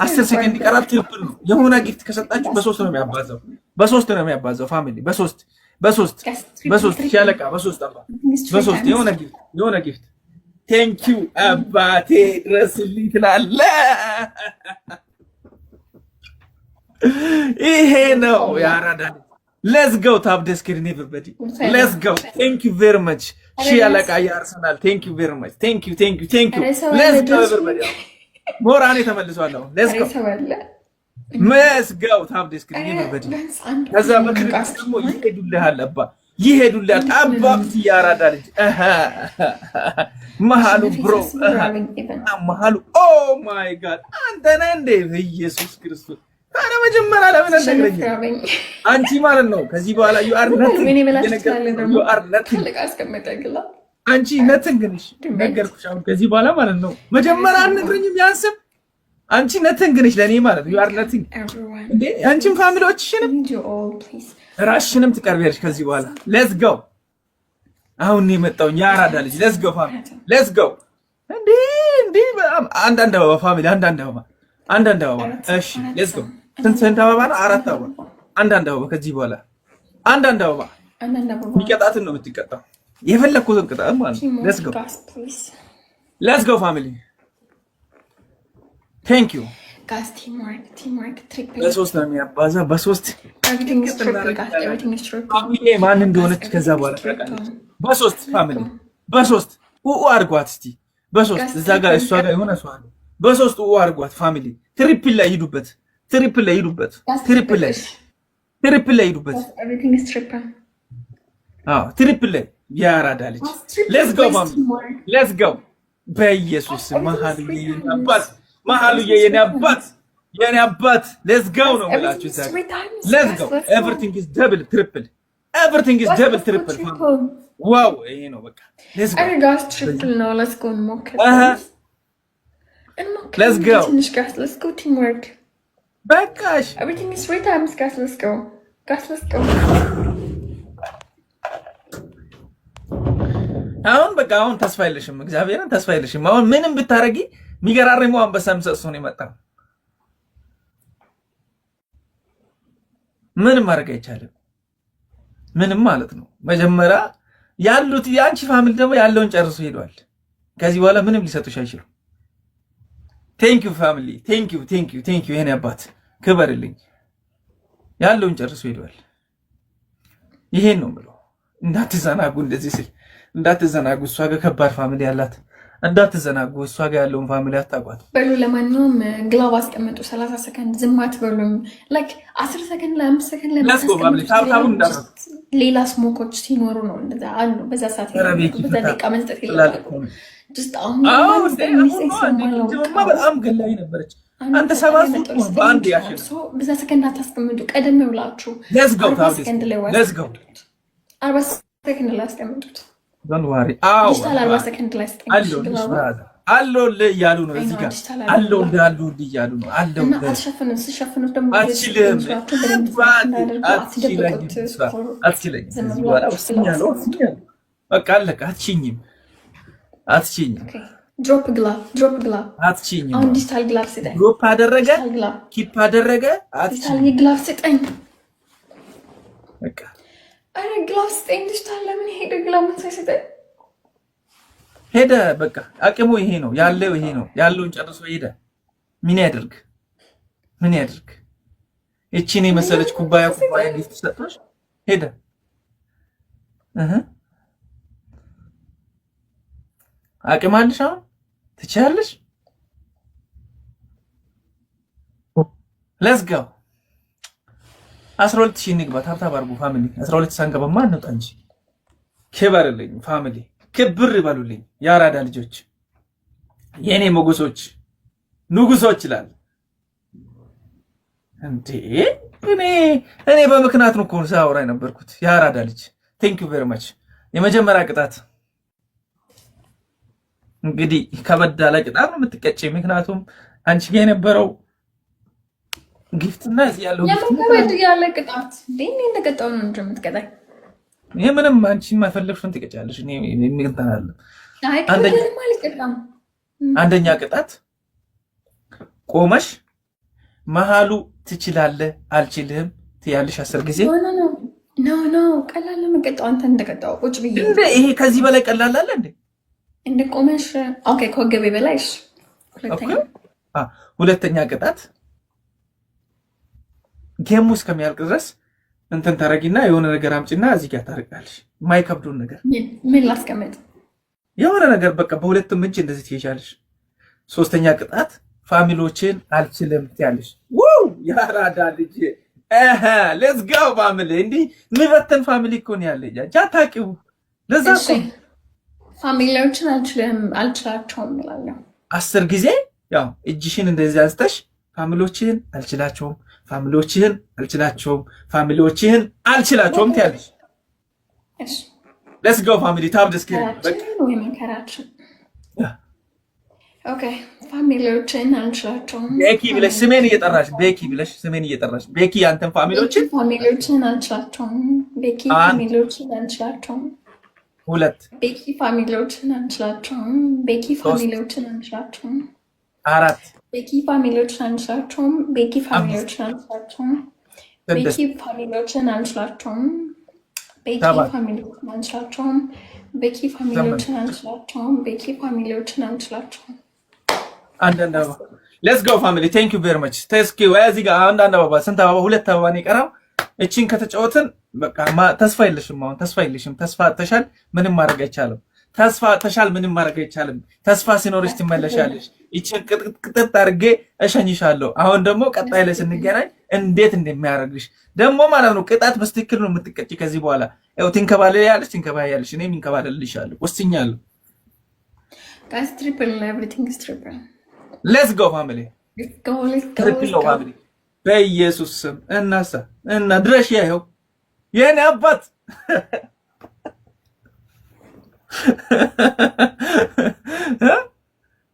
10 ሰከንድ ይቀራል ትሪፕል ነው። የሆነ ጊፍት ከሰጣችሁ በ3 ነው የሚያባዛው። በ3 ነው የሚያባዛው ፋሚሊ በ3 ሻለቃ በ3 የሆነ ጊፍት ቴንኪው አባቴ ድረስልኝ ትላለህ። ይሄ ነው ያራዳ። ሌትስ ጎ ታፕ ደ ስክሪን ኤቨሪባዲ ሌትስ ጎ ቴንክ ዩ ቬሪ ማች ሺያለቃ የአርሰናል ቴንክ ዩ ቬሪ ማች ቴንክ ዩ ሌትስ ጎ ኤቨሪባዲ ሞራኔ ተመልሷል። ሌትስ ጎ ታፕ ደ ስክሪን ኤቨሪባዲ ከዛ በክሪስ ደግሞ ይሄዱልሃል አባ ያራዳ ልጅ መሃሉ ብሮ መሃሉ ኦ ማይ ጋድ አንተ ነህ እንደ ኢየሱስ ክርስቶስ ታዲያ መጀመሪያ ለምን እንደገረኝ አንቺ ማለት ነው። ከዚህ በኋላ you are nothing አንቺ nothing ነሽ ነገርኩሽ። አሁን ከዚህ በኋላ ማለት ነው መጀመሪያ አልነግረኝም ያንስም አንቺ nothing ነሽ ለኔ ማለት ነው። you are nothing እንዴ አንቺም ፋሚሊዎችሽንም ራስሽንም ትቀርቢያለሽ ከዚህ በኋላ let's go አሁን ነው የመጣው ያራዳ ልጅ let's go ፋሚሊ let's go እንዴ አንዳንድ አበባ ፋሚሊ አንዳንድ አበባ እሺ ሌትስ ጎ ስንት አበባ ነው? 4 አበባ አንዳንድ አበባ ከዚህ በኋላ አንዳንድ አበባ የሚቀጣትን ነው የምትቀጣው የፈለኩትን ቅጣት ማለት ነው። ሌትስ ጎ ፋሚሊ ቴንክ ዩ ጋስ ቲምወርክ ትሪፕል በ3 ነው የሚያባዛ በ3 ፋሚሊ ማን እንደሆነች ከዛ በኋላ በ3 ፋሚሊ በ3 አድርጓት እስቲ በ3 እዛ ጋር እሷ ጋር የሆነ ሰው አለ በ3 አድርጓት ፋሚሊ ትሪፕል ላይ ሂዱበት ትሪፕል ላይ ሂዱበት ትሪፕል ላይ ያራዳ ልጅ ሌትስ ጎ ፋሚሊ ሌትስ ጎ በኢየሱስ መሃሉዬ የኔ አባት ሌትስ ጎ ነው የምላችሁ ሌትስ ጎ ኤቭሪቲንግ ኢዝ ደብል ትሪፕል ኤቭሪቲንግ ኢዝ ደብል ትሪፕል ዋው ይሄ ነው በቃ ሌትስ ጎ ጋስ ትሪፕል ነው ሌትስ ጎ እንሞክር let's go teamwork በቃሽ everything is 3 times guys let's go አሁን በቃ አሁን ተስፋ የለሽም እግዚአብሔርን ተስፋ የለሽም አሁን ምንም ብታረጊ የሚገራርመው አንበሳም ሰጥቶ ነው የመጣው ምንም ማድረግ አይቻልም ምንም ማለት ነው መጀመሪያ ያሉት ያንቺ ፋሚሊ ደግሞ ያለውን ጨርሶ ሄዷል ከዚህ በኋላ ምንም ሊሰጡሽ አይችሉም ቴንክ ዩ ፋሚሊ ቴንክ ዩ የኔ አባት ክበርልኝ ያለውን ጨርሶ ሄዷል ይሄን ነው የምለው እንዳትዘናጉ እንደዚህ ሲል እንዳትዘናጉ እሷ ጋር ከባድ ፋሚሊ ያላት እንዳትዘናጉ እሷ ጋር ያለውን ፋሚሊ አታቋት በሉ ለማንኛውም ግላቭ አስቀምጡ 30 ሰከንድ ዝም አትበሉም ላይክ 10 ሰከንድ ላይ 5 ሰከንድ ላይ ሌላ ስሞኮች ሲኖሩ ነው እንደዛ አሉ በዛ ሰዓት በዛ ደቂቃ መስጠት ይላል በጣም ገላይ ነበረች አንተ 7 በአንድ ያሽል በዛ ሰከንድ አታስቀምጡ ቀደም ብላችሁ let's go 40 ሰከንድ ላይ አስቀምጡት don't worry አው 40 ሰከንድ ላይ አለው ያሉ ነው እዚህ ጋር አለው እያሉ ነው አለው ሲሸፍኑት ደግሞ አትችልም በቃ አለቀ አትችኝም ድሮፕ ግላቭ አትችኝም አሁን ዲጂታል ግላቭ ስጠኝ ድሮፕ አደረገ ኪፕ አደረገ ዲጂታል ግላቭ ስጠኝ በቃ አረ ግላቭ ስጠኝ ዲጂታል ለምን ሄደ ግላቭ ሳይሰጠኝ ሄደ በቃ አቅሙ ይሄ ነው ያለውን ጨርሶ ሄደ ምን ያድርግ እቺን የመሰለች ኩባያ ጊፍት ሰጥቶሽ ሄደ አቅም አለሽ አሁን ትችያለሽ let's go 12000 ንግባ ታብታብ አድርጉ ፋሚሊ 12 ሳንገባ ማን ነው እንጂ ክበርልኝ ፋሚሊ ክብር ይበሉልኝ ያራዳ ልጆች የኔ ሞገሶች ንጉሶች ይላል እንዴ እኔ በምክንያት ነው ኮንሳ አውራ የነበርኩት ያራዳ ልጅ ቴንክ ዩ ቬሪ ማች የመጀመሪያ ቅጣት እንግዲህ ከበድ ያለ ቅጣት ነው የምትቀጨኝ ምክንያቱም አንቺ ጋር የነበረው ጊፍት እና እዚህ ያለው ጊፍት ከበድ ያለ ቅጣት እንዴ እንደቀጣው ነው እንደምትቀጣኝ ይሄ ምንም አንቺ የማይፈልግሽን ትቀጫለሽ። እኔ የሚንተናል አንደኛ ቅጣት ቆመሽ መሃሉ ትችላለህ አልችልህም ትያለሽ 10 ጊዜ። ኖ ቀላል ለመቀጣው አንተ እንደቀጣው ቁጭ ብዬ ይሄ ከዚህ በላይ ቀላል አለ እንዴ? እንደቆመሽ ኦኬ ከወገቤ በላይሽ። ሁለተኛ ቅጣት ጌሙ እስከሚያልቅ ድረስ እንትን ታረጊና የሆነ ነገር አምጪና እዚህ ጋር ታርቃለሽ። የማይከብዱን ነገር ምን ላስቀምጥ? የሆነ ነገር በቃ በሁለቱም እጅ እንደዚህ ትይዣለሽ። ሶስተኛ ቅጣት ፋሚሊዎችን አልችልም ትያለሽ። ዋው ያራዳ ልጅ ሌትስ ጎ ፋሚሊ። እንዲህ የሚበተን ፋሚሊ እኮ ነው ያለ ታውቂው። ለዛ እኮ ፋሚሊዎችን አልችላቸውም እላለሁ 10 ጊዜ። ያው እጅሽን እንደዚህ አንስተሽ ፋሚሊዎችን አልችላቸውም፣ ፋሚሊዎችን አልችላቸውም፣ ፋሚሊዎችን አልችላቸውም ትያለሽ። ሌትስ ጎ ፋሚሊ ታብ ደስከ ወይ መከራችን ኦኬ ፋሚሊዎችን አልችላቸውም። ቤኪ ብለሽ ስሜን እየጠራሽ ቤኪ ብለሽ ስሜን እየጠራሽ ቤኪ አንተን ፋሚሊዎችን አልችላቸውም። ቤኪ ፋሚሊዎችን አልችላቸውም። 2 ቤኪ ፋሚሊዎችን አልችላቸውም። ቤኪ ፋሚሊዎችን አልችላቸውም። 4 ቤኪ ፋሚሊዎችን አልችላቸውም። ቤኪ ፋሚሊዎችን አልችላቸውም። ቤኪ ፋሚሊዎችን አልችላቸውም። ቤኪ ፋሚሊዎችን አልችላቸውም። ቤኪ ፋሚሊዎችን አልችላቸውም። ቤኪ ፋሚሊዎችን አልችላቸውም። አንዳንድ አበባ ሌትስ ጎ ፋሚሊ ቴንክ ዩ ቬሪ ማች ቴስኪ እዚህ ጋር አንዳንድ አበባ ስንት አበባ? 2 አበባ ነው የቀረው። እቺን ከተጫወትን በቃ ተስፋ የለሽም። አሁን ተስፋ የለሽም። ተስፋ ተሻል ምንም ማድረግ አይቻልም። ተስፋ ተሻል ምንም ማድረግ አይቻልም። ተስፋ ሲኖርሽ ትመለሻለሽ። እቺን ቅጥቅጥ አድርጌ እሸኝሻለሁ። አሁን ደግሞ ቀጣይ ላይ ስንገናኝ እንዴት እንደሚያደርግሽ ደግሞ ማለት ነው። ቅጣት በስትክክል ነው የምትቀጪ ከዚህ በኋላ ያው ትንከባለያለሽ ትንከባያለሽ። እኔም እንከባለልሻለሁ ወስኛለሁ። ጋይስ ትሪፕል ኤቭሪቲንግ ኢዝ ትሪፕል ሌትስ ጎ ፋሚሊ ትሪፕል ነው ፋሚሊ በኢየሱስ ስም እና ድረሽ ያየው የኔ አባት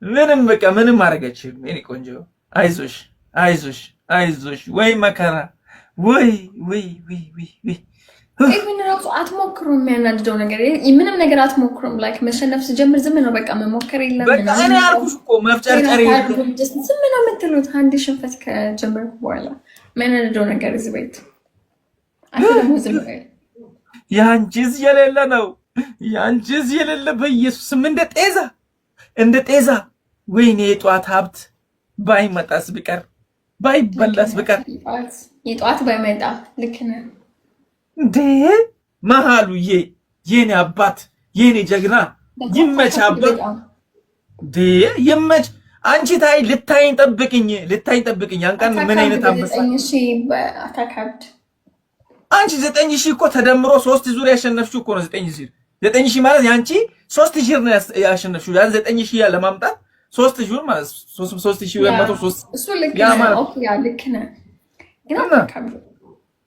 ምንም በቃ ምንም ማድረጋችሁም የኔ ቆንጆ አይዞሽ አይዞሽ አይዞሽ። ወይ መከራ ወይ ኢቭን ራሱ አትሞክሩም። የሚያናድደው ነገር ምንም ነገር አትሞክሩም። ላይክ መሸነፍ ስጀምር ዝም ነው በቃ መሞከር የለም። በቃ እኔ አልኩሽ እኮ መፍጨርጨር የለም። ዝም ነው የምትሉት። አንድ ሽንፈት ከጀመርኩ በኋላ የሚያናድደው ነገር እዚህ ቤት አትደሞ ዝም ነው። ያንቺስ የሌለ ነው ያንቺስ የሌለ በኢየሱስም እንደ ጤዛ ወይኔ የጧት ሀብት ባይመጣስ ቢቀር ባይበላስ ቢቀር የጧት ባይመጣ ልክ ነህ እንዴ መሃሉዬ የኔ አባት የኔ ጀግና ይመች አባት እንዴ ይመች። አንቺ ልታይኝ ጠብቅኝ አንቀን ምን አይነት አንበሳ አንቺ 9000 እኮ ተደምሮ 3 ዙር ያሸነፍሽው እኮ ነው። 9000 ማለት ያንቺ 3 ዙር ነው ያሸነፍሽው። ያን 9000 ለማምጣት 3 ዙር ማለት 3103 እሱ ልክ ነው። ኦኬ ያ ልክ ነህ ግን አታካብሩ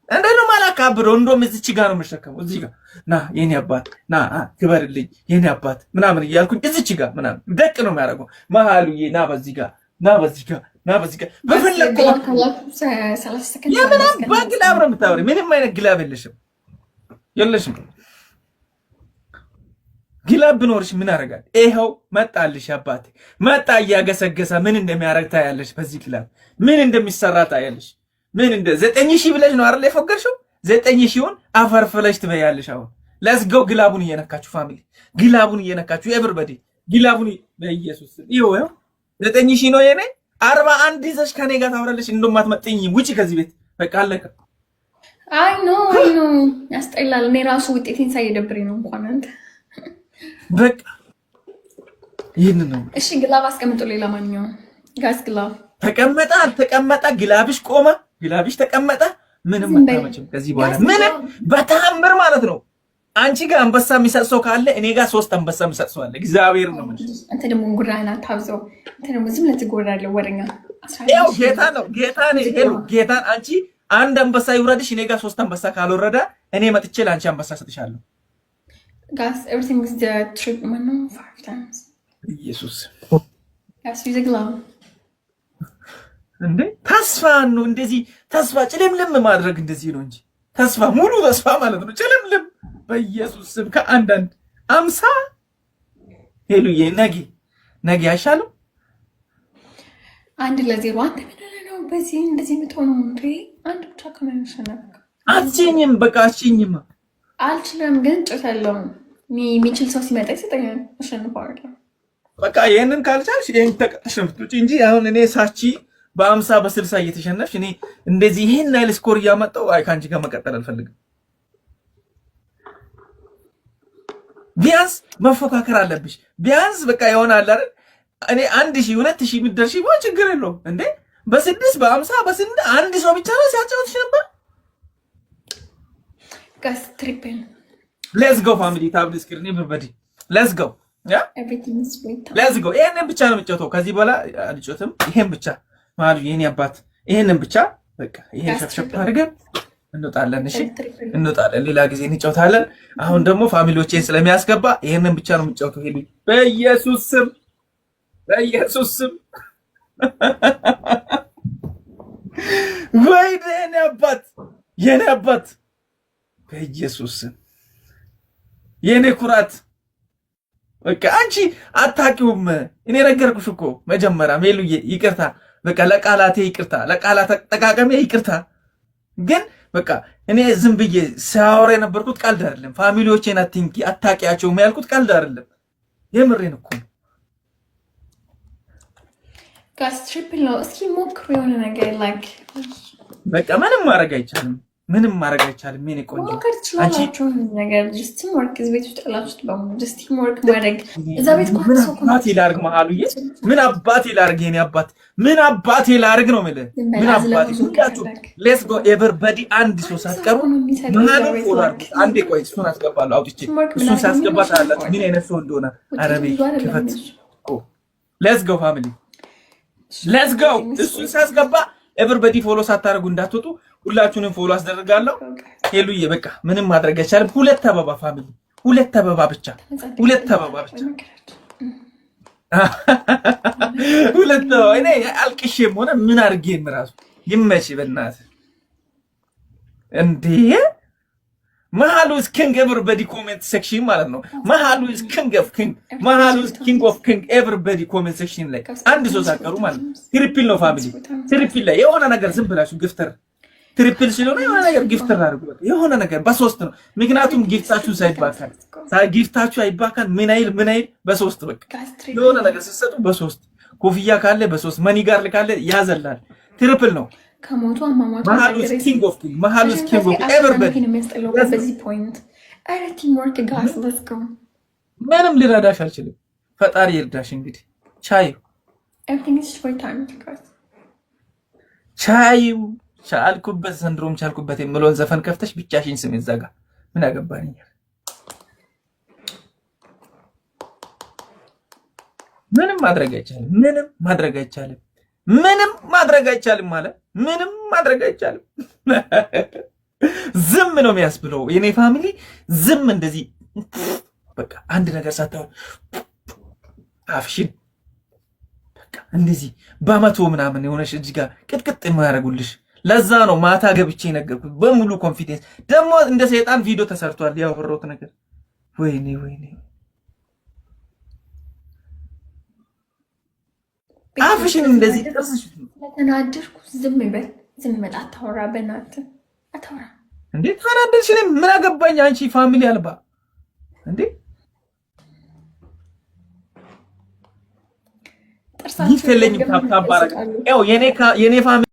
እንዴ ነው ማላካብሮ። እንደውም እዚች ጋር ነው የምሸከመው። እዚህ ጋር ና የኔ አባት ና ክበርልኝ የኔ አባት ምናምን እያልኩኝ እዚች ጋር ምናምን ደቅ ነው የሚያደርገው። መሃሉዬ ና በዚህ ጋር በፈለኩ የምናም በግላብ ነው የምታወሪ። ምንም አይነት ግላብ የለሽም። ግላብ ብኖርሽ ምን አደርጋል? ይኸው መጣልሽ አባቴ መጣ እያገሰገሰ ምን እንደሚያደርግ ታያለሽ። በዚህ ግላብ ምን እንደሚሰራ ታያለሽ። ምን እንደ 9000 ብለሽ ነው አይደል የፎገርሽው? 9000ውን አፈርፍለሽ ትበያለሽ። አሁን ሌትስ ጎ። ግላቡን እየነካችሁ ፋሚሊ፣ ግላቡን እየነካችሁ ኤቨሪባዲ፣ ግላቡን በኢየሱስ ይኸው 9000 ነው የኔ 41 ይዘሽ ከኔ ጋር ታወራለሽ። እንደማትመጥኝ ውጪ ከዚህ ቤት በቃ አለቀ። አይ ኖ ያስጠላል። እኔ ራሱ ውጤቴን ሳይደብረኝ ነው እንኳን አንተ በቃ ይሄን ነው። እሺ ግላብ አስቀምጡ። ሌላ ማንኛውም ጋዝ ግላብ ተቀመጠ ግላብሽ ቆመ፣ ግላብሽ ተቀመጠ። ምንም አታመጭም ከዚህ በኋላ ምንም በተአምር ማለት ነው። አንቺ ጋር አንበሳ የሚሰጥ ሰው ካለ እኔ ጋር 3 አንበሳ የሚሰጥ ሰው አለ። እግዚአብሔር ነው ማለት አንተ ደግሞ ጉራህን አታብዘው። አንተ ደግሞ ዝም ለትጎራለህ ወረኛ። ያው ጌታ ነው ጌታ አንቺ አንድ አንበሳ ይውረድሽ፣ እኔ ጋር 3 አንበሳ ካልወረደ እኔ መጥቼ ለአንቺ አንበሳ ሰጥሻለሁ። Guys, everything is the trip man 5 times. ኢየሱስ Guys, use a glove. እንዴ ተስፋ ነው እንደዚህ ተስፋ ጭልምልም ማድረግ እንደዚህ ነው እንጂ ተስፋ ሙሉ ተስፋ ማለት ነው ጭልምልም በኢየሱስ ስም ከአንዳንድ 50 ሄሉዬ ነገ አይሻልም? 1-0 አንተ ምን ነው በዚህ እንደዚህ የምትሆነው እንዴ? አንድ ብቻ ከመሸነፍ አትችኝም። በቃ አትችኝም። አልችልም ግን ጭታለሁ። የሚችል ሰው ሲመጣ ይሰጠኛል። አሸንፈዋለሁ። በቃ ይሄንን ካልቻልሽ ይሄን ተቀጥሽ ነው የምትውጪ እንጂ አሁን እኔ ሳቺ በ50 በ60 እየተሸነፍሽ እኔ እንደዚህ ይሄን አይል ስኮር እያመጣው አይ ካንቺ ጋር መቀጠል አልፈልግም። ቢያንስ መፎካከር አለብሽ። ቢያንስ በቃ ይሆናል አይደል? እኔ 1000 2000 የሚደርሽ ቢሆን ችግር የለውም እንዴ። በ6 በ50 በ8 አንድ ሰው ብቻ ነው ሲያጫውትሽ ነበር። ጋስ ትሪፕል ሌትስ ጎ ፋሚሊ ታብ ስክሪን ኤቨሪባዲ ሌትስ ጎ ያ ኤቭሪቲንግ ኢዝ ዌት ሌትስ ጎ። ይሄንን ብቻ ነው የምጫወተው ከዚህ በኋላ አልጫወትም። ይሄን ብቻ ማለት የኔ አባት ይሄንን ብቻ በቃ ይሄን ሸፍሸፍ አድርገን እንወጣለን። እሺ እንወጣለን፣ ሌላ ጊዜ እንጫወታለን። አሁን ደግሞ ፋሚሊዎቼን ስለሚያስገባ ይሄንን ብቻ ነው የምጫወተው። ሄሉ በኢየሱስ ስም በኢየሱስ ስም ወይ የኔ አባት በኢየሱስ ስም የኔ ኩራት በቃ አንቺ አታውቂውም። እኔ ነገርኩሽ እኮ መጀመሪያ ሄሉዬ፣ ይቅርታ በቃ ለቃላቴ ይቅርታ፣ ለቃላት አጠቃቀሜ ይቅርታ። ግን በቃ እኔ ዝም ብዬ ሳወራ የነበርኩት ቀልድ አይደለም። ፋሚሊዎቼን አታውቂያቸውም ያልኩት ቀልድ አይደለም፣ የምሬን እኮ ነው። ጋስ ትሪፕል ነው። እስኪ ሞክሩ የሆነ ነገር ላይክ በቃ ምንም ማድረግ አይቻልም። ምን ቆንጆ አንቺ ነገር ጀስት ወርክ ቤት ውስጥ ያላችሁት በሙሉ ጀስት ወርክ ማድረግ እዛ ቤት አባቴ ላርግ መሀሉዬ ምን አባቴ ላርግ የኔ አባት ምን አባቴ ላርግ ነው የምልህ። ምን አባቴ ሁላችሁ ሌትስ ጎ ኤቨሪባዲ አንድ ሰው ሳትቀሩ መሀሉ ፎላር አንዴ ቆይ እሱን አስገባለሁ አውጥቼ እሱን ሳስገባ ታላችሁ ምን አይነት ሰው እንደሆነ አረቤ ክፈት። ሌትስ ጎ ፋሚሊ ሌትስ ጎ እሱን ሳስገባ ኤቨሪባዲ ፎሎ ሳታደርጉ እንዳትወጡ። ሁላችሁንም ፎሎ አስደርጋለሁ። ሄሉዬ በቃ ምንም ማድረግ አይቻልም። 2 አበባ ፋሚሊ 2 አበባ ብቻ 2 አበባ ብቻ 2 አበባ። እኔ አልቅሼም ሆነ ምን አድርጌም ራሱ ይመች በእናትህ እንዴ። መሀሉ is king everybody comment section ማለት ነው። መሀሉ is king of king መሀሉ is king of king everybody comment section ላይ አንድ ሰው ሳቀሩ ማለት ነው። ትሪፕል ነው ፋሚሊ ትሪፕል ላይ የሆነ ነገር ዝም ብላችሁ ግፍተር ትሪፕል ስለሆነ የሆነ ነገር ግፍተር አድርጉ። የሆነ ነገር በ3 ነው። ምክንያቱም ጊፍታችሁ ጊፍታችሁ አይባካል። ምን አይል በ3 በቃ የሆነ ነገር ስትሰጡ በ3 ኮፍያ ካለ በ3 መኒ ጋር ካለ ያዘላል። ትሪፕል ነው። ከሞቱ አማማቱ መሀሉስ ኪንግ ኦፍ ኪንግ መሀሉስ ኪንግ ኦፍ ኤቨሪባዲ በዚህ ፖይንት አይ ቲም ወርክ ጋስ ሌትስ ጎ። ምንም ሊረዳሽ አልችልም። ፈጣሪ ይርዳሽ። እንግዲህ ቻዩ ኤቭሪቲንግ ኢዝ ፎር ታይም ጋስ ቻዩ ቻልኩበት ዘንድሮም ቻልኩበት የምለውን ዘፈን ከፍተሽ ብቻሽን ስም ይዘጋ ምን አገባኝ። ምንም ማድረግ አይቻልም ማለት ምንም ማድረግ አይቻልም። ዝም ነው የሚያስብለው የኔ ፋሚሊ። ዝም እንደዚህ በቃ አንድ ነገር ሳታው አፍሽን በቃ እንደዚህ በመቶ ምናምን የሆነሽ እዚህ ጋር ቅጥቅጥ የማያደርጉልሽ። ለዛ ነው ማታ ገብቼ ነገርኩት በሙሉ ኮንፊደንስ። ደግሞ እንደ ሰይጣን ቪዲዮ ተሰርቷል ያወራሁት ነገር። ወይኔ አፍሽን እንደዚህ ጥርስሽ ተናደድኩ። ዝም በል አታወራ፣ በእናትህ አታወራ። እንዴ ተናደድሽ? እኔ ምን አገባኝ? አንቺ ፋሚሊ አልባ እንዴ ይፈልኝ ታባረክ። ያው የኔ ፋሚሊ